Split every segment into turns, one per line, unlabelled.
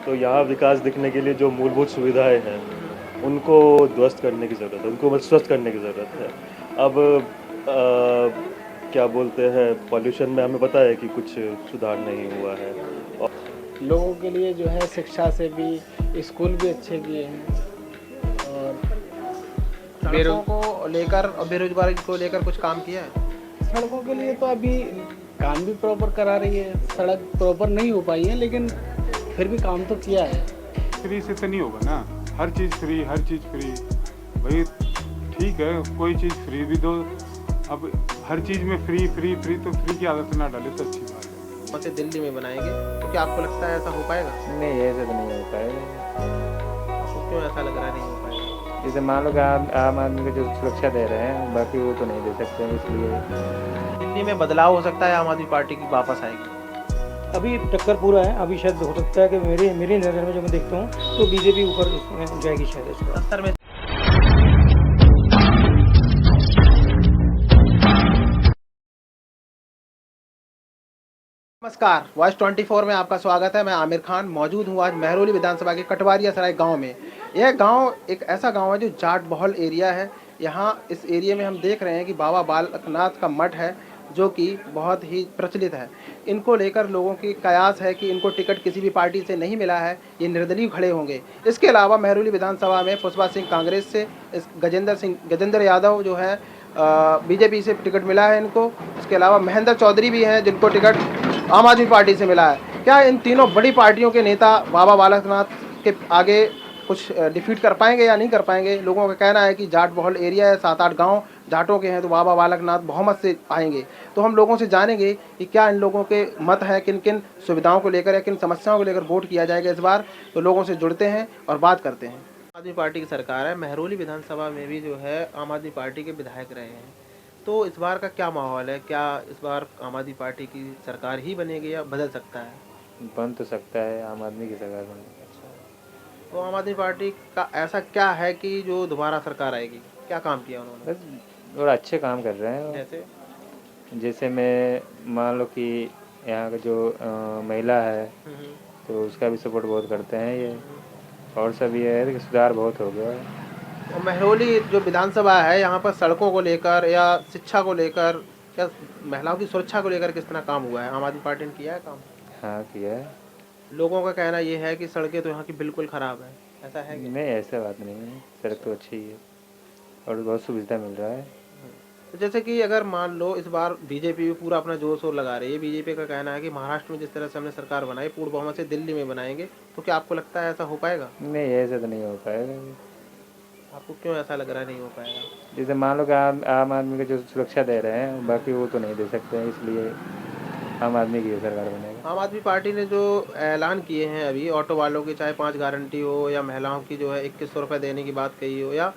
तो यहाँ विकास दिखने के लिए जो मूलभूत सुविधाएँ हैं, उनको ध्वस्त करने की ज़रूरत है, उनको मतलब स्वस्थ करने की ज़रूरत है। अब क्या बोलते हैं, पॉल्यूशन में हमें पता है कि कुछ सुधार नहीं हुआ है। और
लोगों के लिए जो है शिक्षा से भी स्कूल भी अच्छे किए हैं और
सड़कों को लेकर और बेरोजगारी को लेकर कुछ काम किया है।
सड़कों के लिए तो अभी काम भी प्रॉपर करा रही है। सड़क प्रॉपर नहीं हो पाई है लेकिन फिर भी काम तो किया है।
फ्री से तो नहीं होगा ना, हर चीज़ फ्री, हर चीज़ फ्री। भाई ठीक है, कोई चीज़ फ्री भी दो। अब हर चीज़ में फ्री फ्री फ्री, तो फ्री की आदत ना डाले तो अच्छी बात है।
वैसे दिल्ली में बनाएंगे तो क्या आपको लगता है ऐसा हो पाएगा?
नहीं, ऐसे तो नहीं हो पाएगा।
आपको क्यों ऐसा लग रहा है नहीं हो पाएगा?
जैसे मान लो कि आम आदमी को जो सुरक्षा दे रहे हैं, बाकी वो तो नहीं दे सकते हैं, इसलिए
दिल्ली में बदलाव हो सकता है, आम आदमी पार्टी की वापस आएगी।
अभी टक्कर पूरा है। अभी शायद हो सकता है कि मेरी नज़र में जो मैं देखता हूँ तो बीजेपी ऊपर जाएगी शायद इस बार।
70 में नमस्कार, वॉइस 24 में आपका स्वागत है। मैं आमिर खान मौजूद हूँ आज महरौली विधानसभा के कटवारिया सराय गांव में। यह गांव एक ऐसा गांव है जो जाट बहुल एरिया है। यहाँ इस एरिया में हम देख रहे हैं कि बाबा बालकनाथ का मठ है जो कि बहुत ही प्रचलित है। इनको लेकर लोगों की कयास है कि इनको टिकट किसी भी पार्टी से नहीं मिला है, ये निर्दलीय खड़े होंगे। इसके अलावा महरौली विधानसभा में पुष्पा सिंह कांग्रेस से, गजेंद्र यादव जो है बीजेपी से टिकट मिला है इनको। इसके अलावा महेंद्र चौधरी भी हैं जिनको टिकट आम आदमी पार्टी से मिला है। क्या इन तीनों बड़ी पार्टियों के नेता बाबा बालकनाथ के आगे कुछ डिफीट कर पाएंगे या नहीं कर पाएंगे? लोगों का कहना है कि जाट बहुल एरिया है, 7-8 गांव जाटों के हैं, तो बाबा बालकनाथ बहुमत से आएंगे। तो हम लोगों से जानेंगे कि क्या इन लोगों के मत है, किन किन सुविधाओं को लेकर या किन समस्याओं को लेकर वोट किया जाएगा इस बार। तो लोगों से जुड़ते हैं और बात करते हैं। आम आदमी पार्टी की सरकार है, महरौली विधानसभा में भी जो है आम आदमी पार्टी के विधायक रहे हैं। तो इस बार का क्या माहौल है? क्या इस बार आम आदमी पार्टी की सरकार ही बनेगी या बदल सकता है?
बन तो सकता है आम आदमी की सरकार बन।
तो आम आदमी पार्टी का ऐसा क्या है कि जो दोबारा सरकार आएगी? क्या काम किया उन्होंने?
बस और अच्छे काम कर रहे हैं।
जैसे
जैसे मैं मान लो कि यहाँ का जो महिला है तो उसका भी सपोर्ट बहुत करते हैं ये। और सब ये है कि सुधार बहुत हो गया है।
और महरौली जो विधानसभा है, यहाँ पर सड़कों को लेकर या शिक्षा को लेकर या महिलाओं की सुरक्षा को लेकर किस तरह काम हुआ है? आम आदमी पार्टी ने किया है काम?
हाँ, किया है।
लोगों का कहना ये है कि सड़कें तो यहाँ की बिल्कुल ख़राब है, ऐसा है क्या?
नहीं, ऐसा बात नहीं है, सड़क तो अच्छी ही है और बहुत सुविधा मिल रहा है।
तो जैसे कि अगर मान लो इस बार बीजेपी भी पूरा अपना जोर शोर लगा रही है। बीजेपी का कहना है कि महाराष्ट्र में जिस तरह से हमने सरकार बनाई, पूर्ण बहुमत से दिल्ली में बनाएंगे। तो क्या आपको लगता है ऐसा हो पाएगा?
नहीं, ऐसा तो नहीं हो पाएगा।
आपको क्यों ऐसा लग रहा है नहीं हो पाएगा?
जैसे मान लो कि आम आदमी को जो सुरक्षा दे रहे हैं, बाकी वो तो नहीं दे सकते हैं, इसलिए आम आदमी की सरकार बनेगा।
आम आदमी पार्टी ने जो ऐलान किए हैं अभी, ऑटो वालों की चाहे 5 गारंटी हो या महिलाओं की जो है 2100 रुपये देने की बात कही हो, या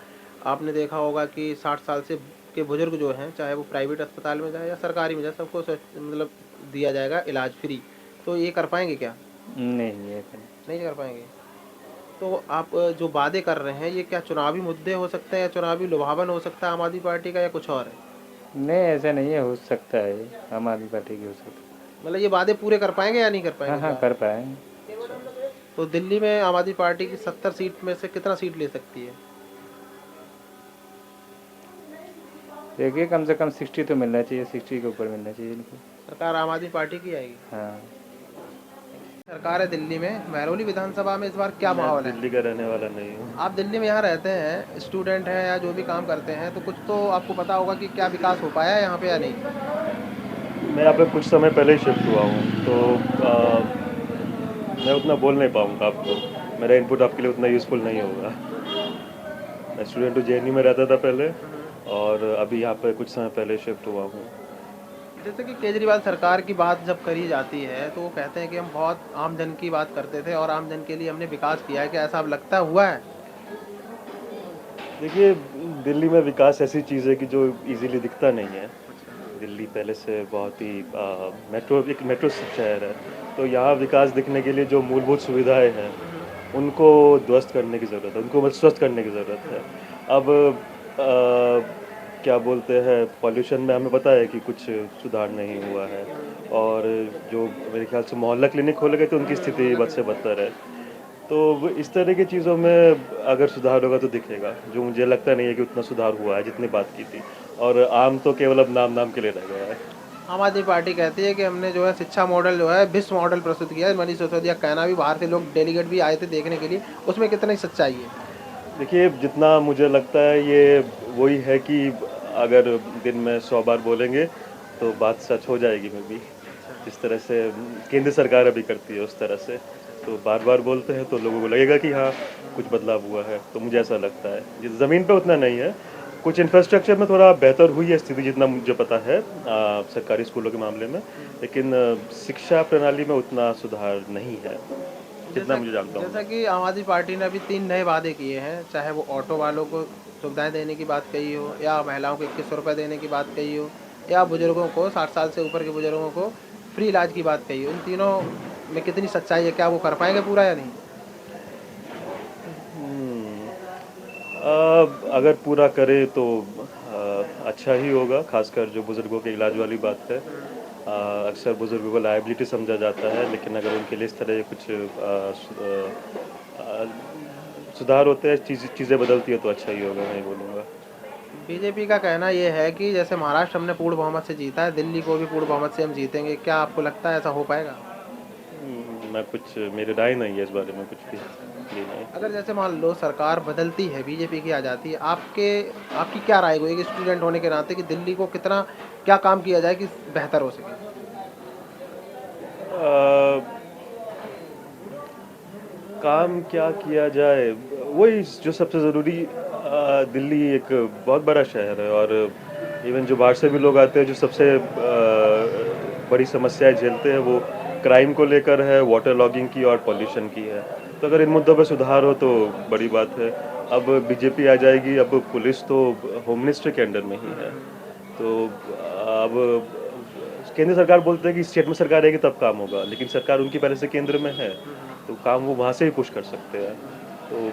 आपने देखा होगा कि 60 साल से के बुजुर्ग जो हैं, चाहे वो प्राइवेट अस्पताल में जाए या सरकारी में जाए, सबको मतलब दिया जाएगा इलाज फ्री। तो ये कर पाएंगे क्या?
नहीं, ऐसा
नहीं कर पाएंगे। तो आप जो वादे कर रहे हैं, ये क्या चुनावी मुद्दे हो सकते हैं या चुनावी लुभावन हो सकता है आम आदमी पार्टी का, या कुछ और है?
नहीं, ऐसा नहीं है, हो सकता है आम आदमी पार्टी की हो सकता है।
मतलब ये वादे पूरे कर पाएंगे या नहीं कर
हाँ
पाएंगे?
हाँ, कर पाए।
तो दिल्ली में आम आदमी पार्टी की 70 सीट में से कितना सीट ले सकती है?
देखिए, कम से कम 60 तो मिलना चाहिए, 60 के ऊपर मिलना चाहिए इनको।
सरकार आम आदमी पार्टी की आएगी?
हाँ।
सरकार है दिल्ली में। महरौली विधानसभा में इस बार क्या माहौल है?
दिल्ली का रहने वाला नहीं हूँ।
आप दिल्ली में यहाँ रहते हैं, स्टूडेंट हैं या जो भी काम करते हैं, तो कुछ तो आपको पता होगा कि क्या विकास हो पाया है यहाँ पे या नहीं?
मैं यहाँ पे कुछ समय पहले ही शिफ्ट हुआ हूँ, तो मैं उतना बोल नहीं पाऊँगा आपको। मेरा इनपुट आपके लिए उतना यूज़फुल नहीं होगा। मैं स्टूडेंट हूँ, जेएनयू में रहता था पहले, और अभी यहाँ पे कुछ समय पहले शिफ्ट हुआ हूँ।
जैसे कि केजरीवाल सरकार की बात जब करी जाती है तो वो कहते हैं कि हम बहुत आम जन की बात करते थे और आम जन के लिए हमने विकास किया है। क्या ऐसा अब लगता हुआ है?
देखिए, दिल्ली में विकास ऐसी चीज़ है कि जो इजीली दिखता नहीं है। दिल्ली पहले से बहुत ही एक मेट्रो शहर है, तो यहाँ विकास दिखने के लिए जो मूलभूत सुविधाएं हैं, उनको ध्वस्त करने की ज़रूरत है, उनको मतलब स्वस्थ करने की ज़रूरत है। अब क्या बोलते हैं, पॉल्यूशन में हमें पता है कि कुछ सुधार नहीं हुआ है, और जो मेरे ख्याल से मोहल्ला क्लिनिक खोले गए थे उनकी स्थिति बद से बदतर है। तो इस तरह की चीज़ों में अगर सुधार होगा तो दिखेगा, जो मुझे लगता नहीं है कि उतना सुधार हुआ है जितनी बात की थी। और आम तो केवल अब नाम के लिए रह गया है।
आम आदमी पार्टी कहती है कि हमने जो है शिक्षा मॉडल जो है विश्व मॉडल प्रस्तुत किया है। मनीष सिसोदिया का कहना भी, बाहर से लोग डेलीगेट भी आए थे देखने के लिए, उसमें कितनी सच्चाई है?
देखिए, जितना मुझे लगता है ये वही है कि अगर दिन में 100 बार बोलेंगे तो बात सच हो जाएगी मे बी। जिस तरह से केंद्र सरकार अभी करती है उस तरह से, तो बार-बार बोलते हैं तो लोगों को लगेगा कि हाँ, कुछ बदलाव हुआ है, तो मुझे ऐसा लगता है। जिस ज़मीन पे उतना नहीं है, कुछ इंफ्रास्ट्रक्चर में थोड़ा बेहतर हुई है स्थिति जितना मुझे पता है सरकारी स्कूलों के मामले में, लेकिन शिक्षा प्रणाली में उतना सुधार नहीं है, जितना मुझे जानता हूँ।
जैसा कि आम आदमी पार्टी ने अभी 3 नए वादे किए हैं, चाहे वो ऑटो वालों को सुविधाएं देने की बात कही हो, या महिलाओं को 2100 रुपये देने की बात कही हो, या बुजुर्गों को 60 साल से ऊपर के बुजुर्गों को फ्री इलाज की बात कही हो। इन तीनों में कितनी सच्चाई है? क्या वो कर पाएंगे पूरा या नहीं?
अगर पूरा करे तो अच्छा ही होगा, खासकर जो बुज़ुर्गों के इलाज वाली बात है। अक्सर बुज़ुर्गों को लायबिलिटी समझा जाता है, लेकिन अगर उनके लिए इस तरह के कुछ सुधार होते हैं, चीज़ें बदलती है तो अच्छा ही होगा, मैं बोलूँगा।
बीजेपी का कहना ये है कि जैसे महाराष्ट्र हमने पूर्ण बहुमत से जीता है, दिल्ली को भी पूर्ण बहुमत से हम जीतेंगे। क्या आपको लगता है ऐसा हो पाएगा?
मैं कुछ मेरी राय नहीं है इस बारे में कुछ भी ये नहीं।
अगर जैसे मान लो सरकार बदलती है, बीजेपी की आ जाती है, आपकी क्या राय होगी एक स्टूडेंट होने के नाते कि दिल्ली को कितना क्या काम किया जाए कि बेहतर हो सके?
अ, काम क्या किया जाए, वही जो सबसे ज़रूरी दिल्ली एक बहुत बड़ा शहर है और इवन जो बाहर से भी लोग आते हैं, जो सबसे बड़ी समस्याएं झेलते हैं वो क्राइम को लेकर है, वाटर लॉगिंग की और पॉल्यूशन की है। तो अगर इन मुद्दों पर सुधार हो तो बड़ी बात है। अब बीजेपी आ जाएगी, अब पुलिस तो होम मिनिस्टर के अंडर में ही है, तो अब केंद्र सरकार बोलते हैं कि स्टेट में सरकार रहेगी तब काम होगा, लेकिन सरकार उनकी पहले से केंद्र में है, तो काम वो वहाँ से ही पुश कर सकते हैं। तो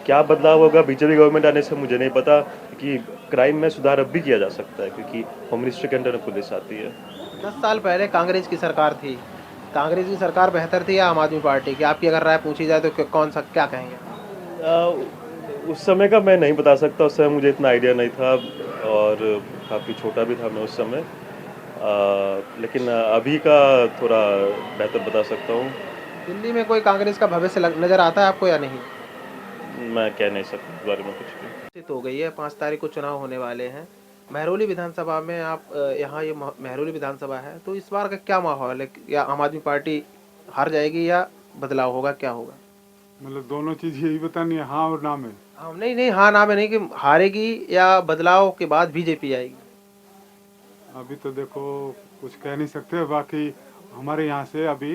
क्या बदलाव होगा बीजेपी गवर्नमेंट आने से मुझे नहीं पता, कि क्राइम में सुधार अब भी किया जा सकता है क्योंकि होम मिनिस्ट्री के अंडर में पुलिस आती है।
10 साल पहले कांग्रेस की सरकार थी, कांग्रेस की सरकार बेहतर थी या आम आदमी पार्टी की? आपकी अगर राय पूछी जाए तो कौन सा क्या कहेंगे?
उस समय का मैं नहीं बता सकता, उस समय मुझे इतना आइडिया नहीं था और काफ़ी छोटा भी था मैं उस समय। लेकिन अभी का थोड़ा बेहतर बता सकता हूँ।
दिल्ली में कोई कांग्रेस का भविष्य नजर आता है आपको या नहीं?
मैं कह नहीं सकता इस बारे में कुछ भी।
घोषित हो गई है, 5 तारीख को चुनाव होने वाले हैं। महरौली विधानसभा में आप यहाँ ये महरौली विधानसभा है, तो इस बार का क्या माहौल है? या आम आदमी पार्टी हार जाएगी या बदलाव होगा, क्या होगा?
मतलब दोनों चीज़ यही बतानी है, हाँ और ना में।
हाँ, नहीं नहीं, हाँ ना में नहीं, कि हारेगी या बदलाव के बाद बीजेपी आएगी?
अभी तो देखो कुछ कह नहीं सकते, बाकी हमारे यहाँ से अभी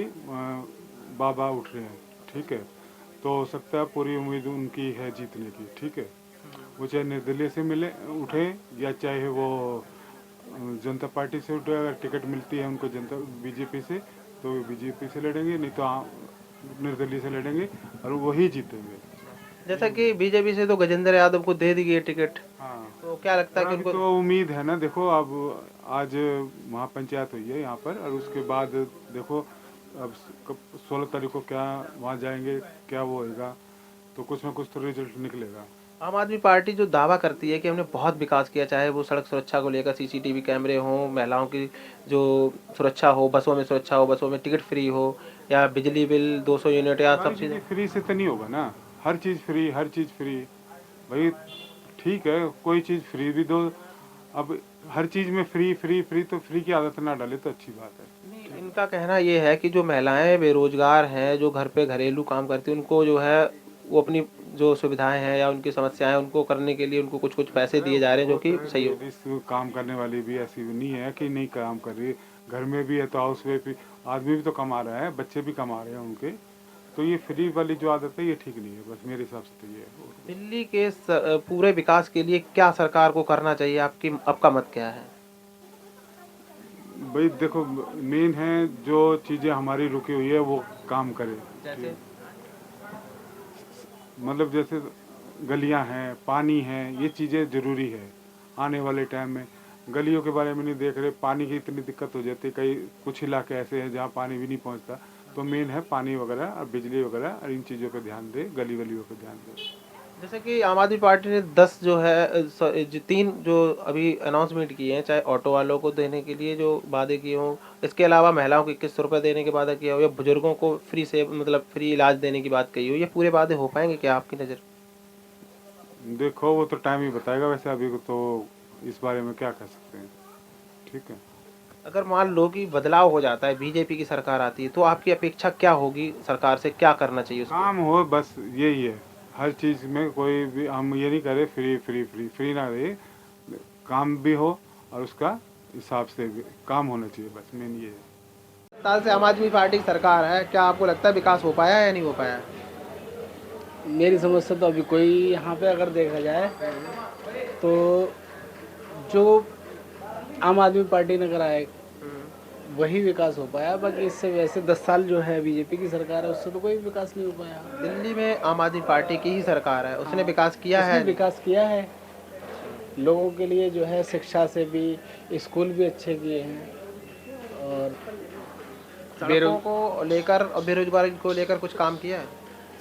बाबा उठ रहे हैं, ठीक है, तो हो सकता है पूरी उम्मीद उनकी है जीतने की, ठीक है। वो चाहे निर्दलीय से मिले उठे या चाहे वो जनता पार्टी से उठे, अगर टिकट मिलती है उनको जनता बीजेपी से तो बीजेपी से लड़ेंगे, नहीं तो निर्दलीय से लड़ेंगे और वही जीतेंगे।
जैसा कि बीजेपी से तो गजेंद्र यादव को दे दी गई है टिकट,
हाँ,
तो क्या लगता है कि
अभी
उनको?
तो उम्मीद है ना, देखो अब आज महापंचायत हुई है यहाँ पर और उसके बाद देखो अब 16 तारीख को क्या वहाँ जाएंगे, क्या वो होएगा, तो कुछ ना कुछ तो रिजल्ट निकलेगा।
आम आदमी पार्टी जो दावा करती है कि हमने बहुत विकास किया, चाहे वो सड़क सुरक्षा को लेकर सीसीटीवी कैमरे हों, महिलाओं की जो सुरक्षा हो, बसों में सुरक्षा हो, बसों में टिकट फ्री हो, या बिजली बिल 200 यूनिट या सब चीज़ें।
फ्री से तो नहीं होगा ना, हर चीज़ फ्री, हर चीज़ फ्री भाई, ठीक है, कोई चीज़ फ्री भी दो, अब हर चीज़ में फ्री फ्री फ्री, तो फ्री की आदत ना डाले तो अच्छी बात है।
इनका कहना ये है कि जो महिलाएं बेरोजगार हैं, जो घर पे घरेलू काम करती हैं, उनको जो है वो अपनी जो सुविधाएं हैं या उनकी समस्याएं उनको करने के लिए उनको कुछ कुछ पैसे दिए जा रहे हैं, जो कि सही हो।
इस काम करने वाली भी ऐसी नहीं है कि नहीं काम कर रही, घर में भी है तो हाउस वाइफ भी, आदमी भी तो कमा रहा है, बच्चे भी कमा रहे हैं उनके, तो ये फ्री वाली जो आदत है ये ठीक नहीं है, बस मेरे हिसाब से तो ये है।
दिल्ली के पूरे विकास के लिए क्या सरकार को करना चाहिए? आपका मत क्या है?
भाई देखो, मेन है जो चीज़ें हमारी रुकी हुई है वो काम करे,
जैसे
मतलब जैसे गलियां हैं, पानी है, ये चीज़ें ज़रूरी है। आने वाले टाइम में गलियों के बारे में नहीं देख रहे, पानी की इतनी दिक्कत हो जाती है, कई कुछ इलाके ऐसे हैं जहाँ पानी भी नहीं पहुँचता, तो मेन है पानी वगैरह और बिजली वगैरह और इन चीज़ों पे ध्यान दे, गली वलियों पे ध्यान दे।
जैसे कि आम आदमी पार्टी ने 10 जो है जो 3 जो अभी अनाउंसमेंट किए हैं, चाहे ऑटो वालों को देने के लिए जो वादे किए हों, इसके अलावा महिलाओं को 2100 रुपये देने के वादा किया हो, या बुजुर्गों को फ्री से मतलब फ्री इलाज देने की बात कही हो, ये पूरे वादे हो पाएंगे क्या आपकी नज़र?
देखो वो तो टाइम ही बताएगा, वैसे अभी तो इस बारे में क्या कह सकते हैं। ठीक है,
अगर मान लो कि बदलाव हो जाता है, बीजेपी की सरकार आती है, तो आपकी अपेक्षा क्या होगी? सरकार से क्या करना चाहिए उसको?
काम हो, बस यही है। हर चीज़ में कोई भी हम ये नहीं करे फ्री फ्री फ्री फ्री ना रहे, काम भी हो और उसका हिसाब से भी काम होना चाहिए, बस मेन ये है।
साल से आम आदमी पार्टी की सरकार है, क्या आपको लगता है विकास हो पाया है या नहीं हो पाया है?
मेरी समझ से तो अभी कोई यहाँ पे अगर देखा जाए तो जो आम आदमी पार्टी ने करा है वही विकास हो पाया। बाकी इससे वैसे 10 साल जो है बीजेपी की सरकार है उससे तो कोई विकास नहीं हो पाया।
दिल्ली में आम आदमी पार्टी की ही सरकार है, उसने विकास किया
उसने
है।
विकास किया है, लोगों के लिए जो है शिक्षा से भी, स्कूल भी अच्छे किए हैं, और
सड़कों को लेकर और बेरोजगारी को लेकर कुछ काम किया है।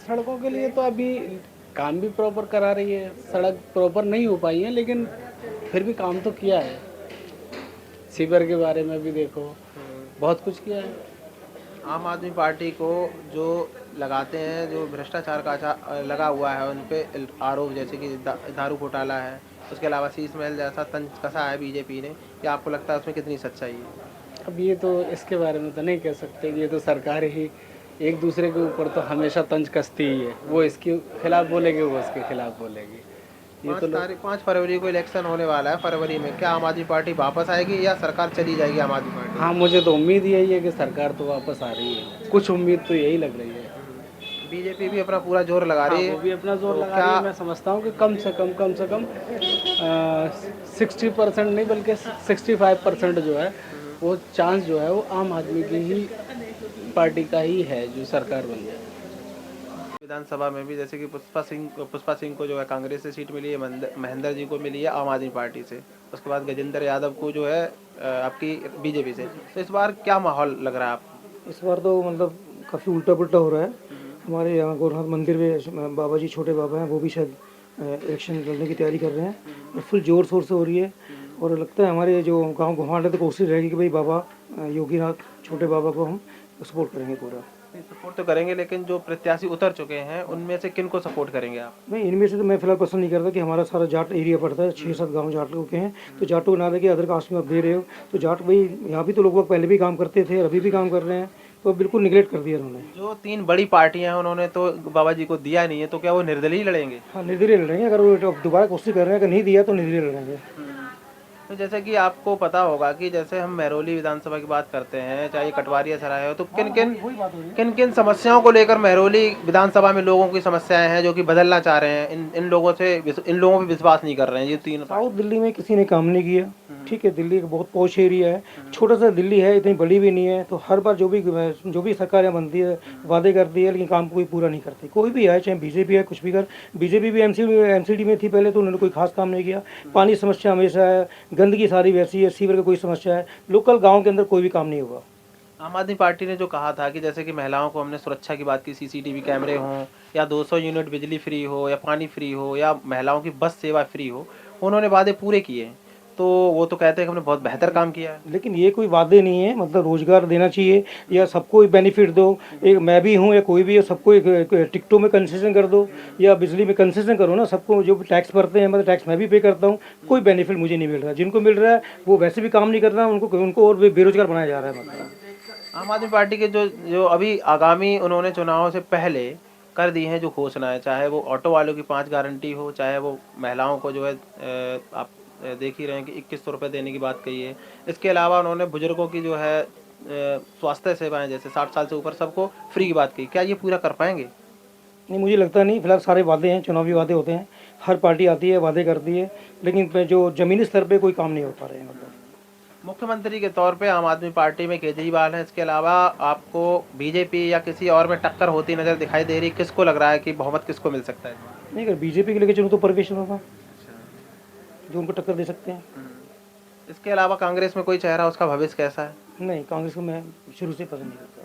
सड़कों के लिए तो अभी काम भी प्रॉपर करा रही है। सड़क प्रॉपर नहीं हो पाई है लेकिन फिर भी काम तो किया है। सीवर के बारे में भी देखो, बहुत कुछ किया है।
आम आदमी पार्टी को जो लगाते हैं, जो भ्रष्टाचार का लगा हुआ है उन पे आरोप, जैसे कि दारू घोटाला है, उसके अलावा शीश महल जैसा तंज कसा है बीजेपी ने, क्या आपको लगता है उसमें कितनी सच्चाई है?
अब ये तो इसके बारे में तो नहीं कह सकते, ये तो सरकार ही एक दूसरे के ऊपर तो हमेशा तंज कसती ही है। वो इसके खिलाफ बोलेगी, वो उसके खिलाफ बोलेगी। ये तो
5 फरवरी को इलेक्शन होने वाला है। फरवरी में क्या आम आदमी पार्टी वापस आएगी या सरकार चली जाएगी आम आदमी पार्टी?
हाँ, मुझे तो उम्मीद यही है कि सरकार तो वापस आ रही है। कुछ उम्मीद तो यही लग रही है।
बीजेपी भी अपना पूरा जोर लगा रही है।
वो भी अपना जोर
तो
लगा रही है। मैं समझता हूँ कि कम से कम 60% नहीं बल्कि 65% जो है वो चांस जो है वो आम आदमी की ही पार्टी का ही है जो सरकार बन जाए।
विधानसभा में भी जैसे कि पुष्पा सिंह को जो है कांग्रेस से सीट मिली है, महेंद्र जी को मिली है आम आदमी पार्टी से, उसके बाद गजेंद्र यादव को जो है आपकी बीजेपी से। तो इस बार क्या माहौल लग रहा है आपको?
इस बार तो मतलब काफ़ी उल्टा पुल्टा हो रहा है। हमारे यहाँ गोरखनाथ मंदिर में बाबा जी, छोटे बाबा हैं, वो भी शायद इलेक्शन लड़ने की तैयारी कर रहे हैं और फुल जोर शोर से हो रही है। और लगता है हमारे जो गांव घुमाने तो कोशिश रहेगी कि भाई बाबा योगीनाथ छोटे बाबा को हम सपोर्ट करेंगे पूरा।
सपोर्ट तो करेंगे, लेकिन जो प्रत्याशी उतर चुके हैं उनमें से किन को सपोर्ट करेंगे आप?
नहीं, इनमें से तो मैं फिलहाल पसंद नहीं करता कि हमारा सारा जाट एरिया पड़ता है, 6-7 गांव जाट लोग के हैं, तो जाटों को ना देके अदर कास्ट में आप दे रहे हो, तो जाट भाई यहाँ भी तो लोग पहले भी काम करते थे और अभी भी काम कर रहे हैं, तो बिल्कुल निगलेक्ट कर दिया उन्होंने।
जो 3 बड़ी पार्टियां हैं उन्होंने तो बाबा जी को दिया नहीं है, तो क्या वो निर्दलीय लड़ेंगे?
हाँ, निर्दलीय लड़ेंगे। अगर वो दोबारा कोशिश कर रहे हैं, अगर नहीं दिया तो निर्दलीय लड़ेंगे।
तो जैसे कि आपको पता होगा कि जैसे हम महरौली विधानसभा की बात करते हैं, चाहे कटवारिया सराय हो, तो किन किन समस्याओं को लेकर महरौली विधानसभा में लोगों की समस्याएं हैं जो कि बदलना चाह रहे हैं? इन लोगों पे विश्वास नहीं कर रहे हैं ये 3।
साउथ दिल्ली में किसी ने काम नहीं किया। ठीक है, दिल्ली एक बहुत पॉश एरिया है, छोटा सा दिल्ली है, इतनी बड़ी भी नहीं है, तो हर बार जो भी सरकारें बनती है वादे करती है लेकिन काम कोई पूरा नहीं करती। कोई भी आए, चाहे बीजेपी है, कुछ भी कर। बीजेपी भी एमसीडी में थी पहले, तो उन्होंने कोई खास काम नहीं किया। पानी समस्या हमेशा है, गंदगी सारी वैसी है, सीवर का कोई समस्या है, लोकल गाँव के अंदर कोई भी काम नहीं हुआ।
आम आदमी पार्टी ने जो कहा था कि जैसे कि महिलाओं को हमने सुरक्षा की बात की, सीसीटीवी कैमरे हों, या 200 यूनिट बिजली फ्री हो, या पानी फ्री हो, या महिलाओं की बस सेवा फ्री हो, उन्होंने वादे पूरे किए हैं। तो वो तो कहते हैं कि हमने बहुत बेहतर काम किया है।
लेकिन ये कोई वादे नहीं है। मतलब रोजगार देना चाहिए या सबको बेनिफिट दो। एक मैं भी हूँ या कोई भी है, सबको एक टिकटों में कंसेशन कर दो या बिजली में कंसेशन करो ना। सबको जो टैक्स भरते हैं, मतलब टैक्स मैं भी पे करता हूँ, कोई बेनिफिट मुझे नहीं मिल रहा। जिनको मिल रहा है वो वैसे भी काम नहीं कर रहा, उनको और बेरोजगार बनाया जा रहा है। मतलब
आम आदमी पार्टी के जो अभी आगामी उन्होंने चुनाव से पहले कर दी हैं जो घोषणाएं, चाहे वो ऑटो वालों की 5 गारंटी हो, चाहे वो महिलाओं को जो है आप देख ही रहे हैं कि 2100 रुपये देने की बात कही है। इसके अलावा उन्होंने बुजुर्गों की जो है स्वास्थ्य सेवाएं, जैसे 60 साल से ऊपर सबको फ्री की बात कही। क्या ये पूरा कर पाएंगे?
नहीं, मुझे लगता नहीं। फिलहाल सारे वादे हैं, चुनावी वादे होते हैं, हर पार्टी आती है वादे करती है, लेकिन जो जमीनी स्तर पे कोई काम नहीं हो पा रहे हैं। मतलब
मुख्यमंत्री के तौर पे आम आदमी पार्टी में केजरीवाल है, इसके अलावा आपको बीजेपी या किसी और में टक्कर होती नजर दिखाई दे रही? किसको लग रहा है कि बहुमत किसको मिल सकता है?
नहीं, अगर बीजेपी के लेके चलो तो परवेश होगा जो उनको टक्कर दे सकते हैं।
इसके अलावा कांग्रेस में कोई चेहरा, उसका भविष्य कैसा है?
नहीं, कांग्रेस को मैं शुरू से पसंद नहीं करता।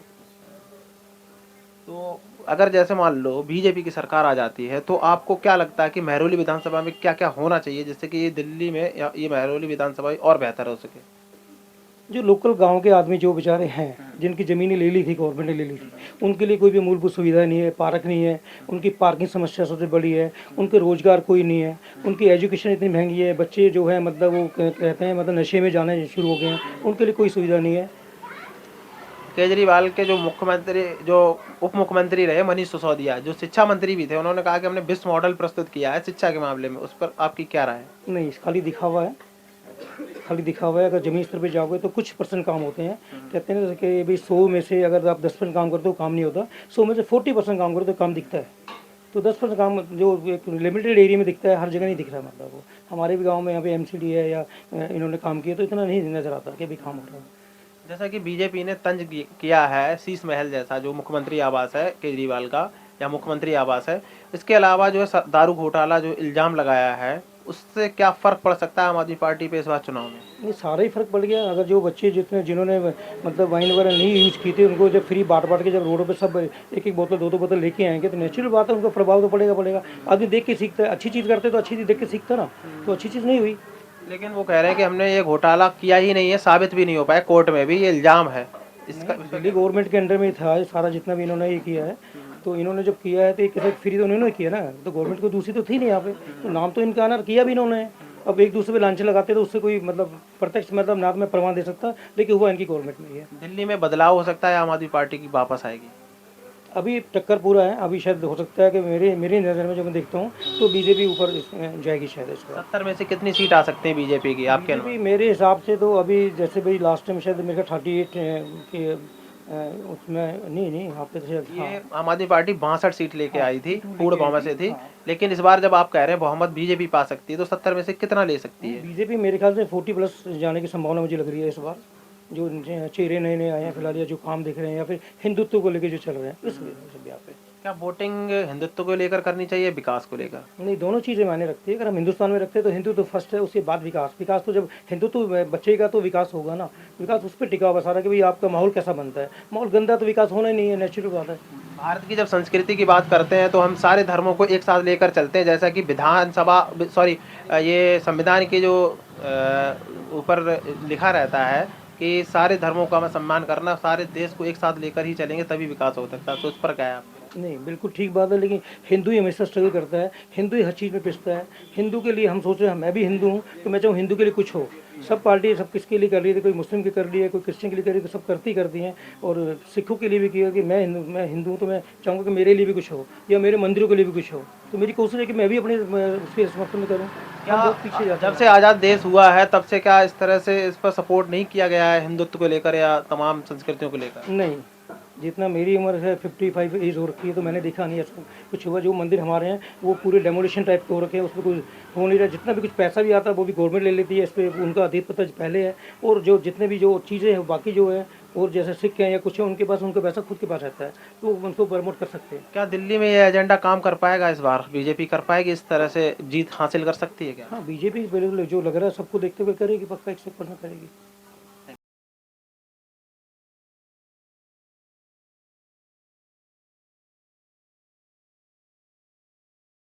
तो अगर जैसे मान लो बीजेपी की सरकार आ जाती है तो आपको क्या लगता है कि महरौली विधानसभा में क्या क्या होना चाहिए जिससे कि ये दिल्ली में या ये महरौली विधानसभा और बेहतर हो सके?
जो लोकल गांव के आदमी जो बेचारे हैं जिनकी ज़मीनें ले ली थी, गवर्नमेंट ने ले ली थी, उनके लिए कोई भी मूलभूत सुविधा नहीं है, पार्क नहीं है, उनकी पार्किंग समस्या सबसे बड़ी है, उनके रोजगार कोई नहीं है, उनकी एजुकेशन इतनी महंगी है, बच्चे जो है मतलब वो कहते हैं मतलब नशे में जाने शुरू हो गए हैं, उनके लिए कोई सुविधा नहीं है।
केजरीवाल के जो मुख्यमंत्री जो उप मुख्यमंत्री रहे मनीष सिसोदिया जो शिक्षा मंत्री भी थे, उन्होंने कहा कि हमने विश्व मॉडल प्रस्तुत किया है शिक्षा के मामले में, उस पर आपकी क्या राय है?
नहीं, खाली दिखावा है, खाली दिखावा है। अगर जमीन स्तर पे जाओगे तो कुछ परसेंट काम होते हैं। कहते हैं ना जैसे कि भाई 100 में से अगर आप 10% काम करते हो काम नहीं होता, 100 में से 40% काम करो तो काम दिखता है। तो 10% काम जो एक लिमिटेड एरिया में दिखता है, हर जगह नहीं दिख रहा। मतलब वो हमारे भी गांव में यहाँ पे एमसीडी है या इन्होंने काम किया तो इतना नहीं नज़र आता कि भी काम हो रहा है।
जैसा कि बीजेपी ने तंज किया है शीश महल जैसा जो मुख्यमंत्री आवास है केजरीवाल का या मुख्यमंत्री आवास है, इसके अलावा जो है दारू घोटाला जो इल्जाम लगाया है, उससे क्या फर्क पड़ सकता है आम आदमी पार्टी पे इस बार चुनाव में?
ये सारा ही फर्क पड़ गया। अगर जो बच्चे जिन्होंने मतलब वाइन वगैरह नहीं यूज की थी, उनको जब फ्री बांट के जब रोडों पे सब एक एक बोतल दो बोतल लेके आएंगे तो नेचुरल बात है उनका प्रभाव तो पड़ेगा। आदमी देख के सीखता है, अच्छी चीज़ करते तो अच्छी चीज़ देख के सीखता ना, तो अच्छी चीज़ नहीं हुई।
लेकिन वो कह रहे हैं कि हमने ये घोटाला किया ही नहीं है, साबित भी नहीं हो पाया, कोर्ट में भी ये इल्जाम है इसका।
दिल्ली गवर्नमेंट के अंडर में था सारा जितना भी इन्होंने ये किया है, तो इन्होंने जब किया है तो एक फ्री तो इन्होंने किया ना, तो गवर्नमेंट को दूसरी तो थी नहीं यहाँ पे, तो नाम तो इनका आना किया भी इन्होंने। अब एक दूसरे पे लांछे लगाते तो उससे कोई मतलब प्रत्यक्ष मतलब ना तो मैं प्रमाण दे सकता, लेकिन हुआ इनकी गवर्नमेंट में ही है।
दिल्ली में बदलाव हो सकता है, आम आदमी पार्टी की वापस आएगी?
अभी टक्कर पूरा है, अभी शायद हो सकता है कि मेरी नज़र में जो मैं देखता हूँ तो बीजेपी ऊपर जाएगी शायद इस बार।
70 में से कितनी सीट आ सकती है बीजेपी की आपके अनुसार?
बीजेपी मेरे हिसाब से तो अभी जैसे भाई लास्ट टाइम शायद मेरे का 38 के उसमें नहीं यहाँ पे तो शायद
ये आम आदमी पार्टी 62 सीट लेके आई थी, पूर्ण बहुमत से थी, लेकिन इस बार जब आप कह रहे हैं बहुमत बीजेपी पा सकती है तो 70 में से कितना ले सकती है?
बीजेपी मेरे ख्याल से 40+ जाने की संभावना मुझे लग रही है इस बार। जो चेहरे नए नए आए हैं फिलहाल, या जो काम दिख रहे हैं, या फिर हिंदुत्व को लेकर जो चल रहे हैं, इस वजह से यहाँ पे
क्या वोटिंग हिंदुत्व को लेकर करनी चाहिए, विकास को लेकर?
नहीं, दोनों चीज़ें मायने रखती है। अगर हम हिंदुस्तान में रखते हैं तो हिंदुत्व फर्स्ट है, उसके बाद विकास तो जब हिंदुत्व बचेगा तो विकास होगा ना। विकास उस पर टिका हुआ सारा कि भाई आपका माहौल कैसा बनता है। माहौल गंदा तो विकास होना ही नहीं है, नेचुरल बात है।
भारत की जब संस्कृति की बात करते हैं तो हम सारे धर्मों को एक साथ लेकर चलते हैं, जैसा कि ये संविधान के जो ऊपर लिखा रहता है कि सारे धर्मों का सम्मान करना, सारे देश को एक साथ लेकर ही चलेंगे तभी विकास हो सकता है। तो उस पर क्या है आप?
नहीं, बिल्कुल ठीक बात है, लेकिन हिंदू ही हमेशा स्ट्रगल करता है, हिंदू ही हर चीज़ में पिसता है। हिंदू के लिए हम सोच रहे हैं, मैं भी हिंदू हूँ तो मैं चाहूँ हिंदू के लिए कुछ हो। सब पार्टी सब किसके लिए कर रही थी, कोई मुस्लिम के कर रही है, कोई क्रिश्चियन के लिए कर रही है, तो सब करती हैं। और सिखों के लिए भी किया कि मैं हिंदू हूँ तो मैं चाहूँगा कि मेरे लिए भी कुछ हो, या मेरे मंदिरों के लिए भी कुछ हो। तो मेरी कोशिश है कि मैं भी अपने उसके समर्थन में करूँ।
क्या
पीछे
जब से आज़ाद देश हुआ है तब से क्या इस तरह से इस पर सपोर्ट नहीं किया गया है हिंदुत्व को लेकर या तमाम संस्कृतियों को लेकर?
नहीं, जितना मेरी उम्र है 55 एज हो रखी है, तो मैंने देखा नहीं ऐसा कुछ हुआ। जो मंदिर हमारे हैं वो पूरे डेमोलिशन टाइप के हो रखे हैं, उसमें कुछ हो नहीं रहा। जितना भी कुछ पैसा भी आता है वो भी गवर्नमेंट ले लेती है, इस पर उनका अधिपत्य पहले है। और जो जितने भी जो चीज़ें हैं बाकी जो है, और जैसे सिख हैं या कुछ है, उनके पास उनका पैसा खुद के पास रहता है, तो उनको प्रमोट कर सकते हैं।
क्या दिल्ली में ये एजेंडा काम कर पाएगा इस बार? बीजेपी कर पाएगी, इस तरह से जीत हासिल कर सकती है क्या?
हाँ, बीजेपी बिल्कुल जो लग रहा है सबको देखते हुए करेगी, पक्का 100% करेगी।